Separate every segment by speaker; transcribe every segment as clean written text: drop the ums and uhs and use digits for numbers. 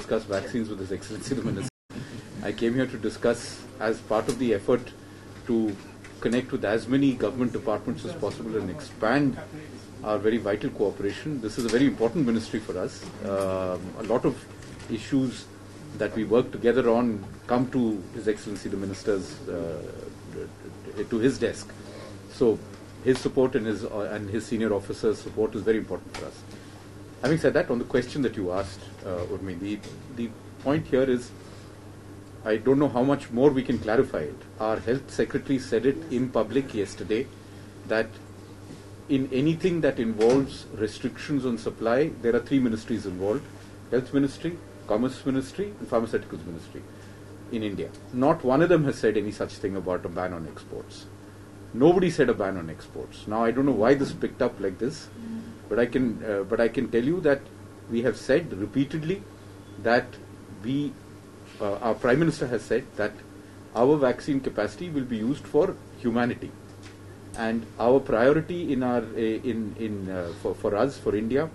Speaker 1: discuss vaccines with His Excellency the Minister. I came here to discuss as part of the effort to connect with as many government departments as possible and expand our very vital cooperation. This is a very important ministry for us. A lot of issues that we work together on come to His Excellency the Minister's to his desk. So his support and his senior officers' support is very important for us. Having said that, on the question that you asked, Urmi, the point here is, I don't know how much more we can clarify it. Our health secretary said it in public yesterday that in anything that involves restrictions on supply, there are three ministries involved: Health Ministry, Commerce Ministry and Pharmaceuticals Ministry in India. Not one of them has said any such thing about a ban on exports. Nobody said a ban on exports. Now I don't know why this picked up like this, but I can tell you that we have said repeatedly that our Prime Minister has said that our vaccine capacity will be used for humanity, and our priority for us, for India,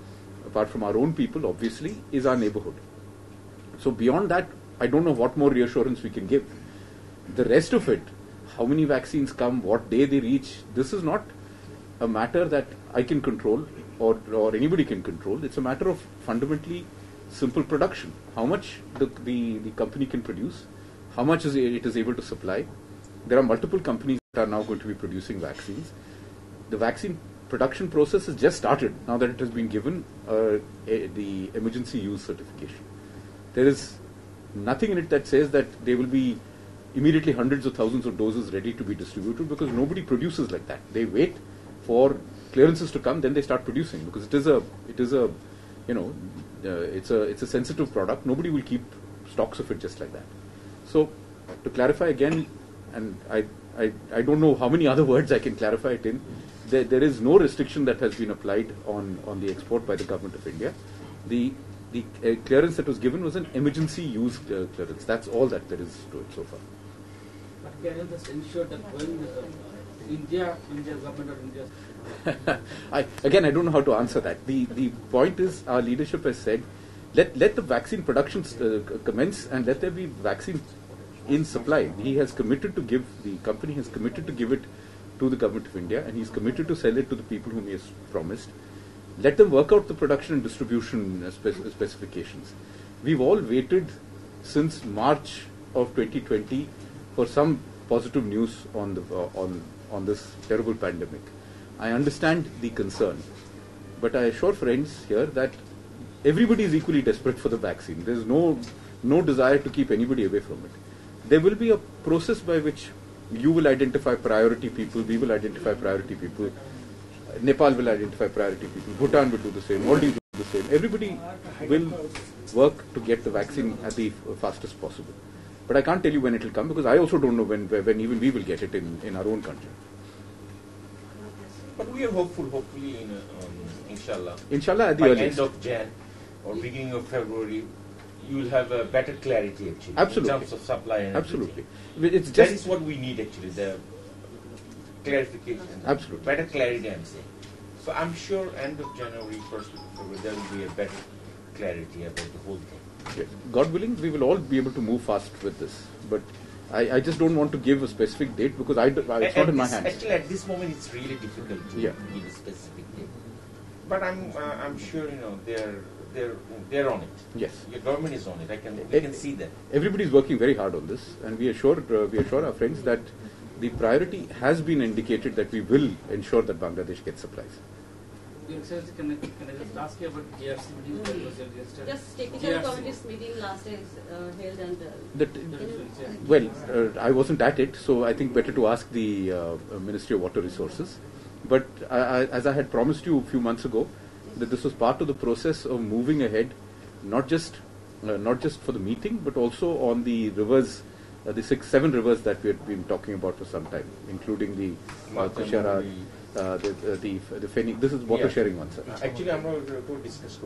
Speaker 1: apart from our own people, obviously, is our neighbourhood. So beyond that, I don't know what more reassurance we can give. The rest of it, how many vaccines come, what day they reach, this is not a matter that I can control or anybody can control. It's a matter of fundamentally simple production. How much the company can produce, how much it is able to supply. There are multiple companies that are now going to be producing vaccines. The vaccine production process has just started now that it has been given the emergency use certification. There is nothing in it that says that there will be immediately hundreds of thousands of doses ready to be distributed, because nobody produces like that. They wait for clearances to come, then they start producing, because it's a sensitive product. Nobody will keep stocks of it just like that. So to clarify again, and I don't know how many other words I can clarify it in, there is no restriction that has been applied on the export by the Government of India. The clearance that was given was an emergency use clearance. That's all that there is to it so far.
Speaker 2: But can you just ensure that when India government of India...
Speaker 1: I don't know how to answer that. The point is, our leadership has said, let the vaccine production commence and let there be vaccine in supply. He has committed to give, the company has committed to give it to the Government of India, and he's committed to sell it to the people whom he has promised. Let them work out the production and distribution specifications. We've all waited since March of 2020 for some positive news on this terrible pandemic. I understand the concern, but I assure friends here that everybody is equally desperate for the vaccine. There's no desire to keep anybody away from it. There will be a process by which you will identify priority people, we will identify priority people, Nepal will identify priority people, Bhutan will do the same, Maldives will do the same. Everybody will work to get the vaccine at the fastest possible. But I can't tell you when it will come, because I also don't know when even we will get it in our own country.
Speaker 3: But we are hopeful, hopefully, inshallah.
Speaker 1: Inshallah, at the
Speaker 3: by
Speaker 1: earliest.
Speaker 3: End of Jan or beginning of February, you will have a better clarity actually.
Speaker 1: Absolutely.
Speaker 3: In terms of supply and
Speaker 1: absolutely.
Speaker 3: Everything.
Speaker 1: It's just
Speaker 3: that is what we need actually, the clarification.
Speaker 1: Absolutely.
Speaker 3: Better clarity, I'm saying. So I'm sure end of January, 1st of February, there will be a better clarity about the whole thing.
Speaker 1: yes. God willing, we will all be able to move fast with this. But I just don't want to give a specific date, because it's not in my hands.
Speaker 3: Actually, at this moment, it's really difficult to give a specific date. But I'm sure they're on it.
Speaker 1: Yes.
Speaker 3: Your government is on it. We can see that.
Speaker 1: Everybody is working very hard on this, and we assure our friends that the priority has been indicated that we will ensure that Bangladesh gets supplies.
Speaker 2: Your Excellency, can I just ask you about GRC meeting that was held yesterday?
Speaker 4: Just technical committee's meeting last day is held and...
Speaker 1: I wasn't at it, so I think better to ask the Ministry of Water Resources. But as I had promised you a few months ago, that this was part of the process of moving ahead, not just for the meeting, but also on the rivers, the 7 rivers that we had been talking about for some time, including the Kushara, the Feni. This is water sharing one, sir.
Speaker 3: Actually, I'm going to discuss.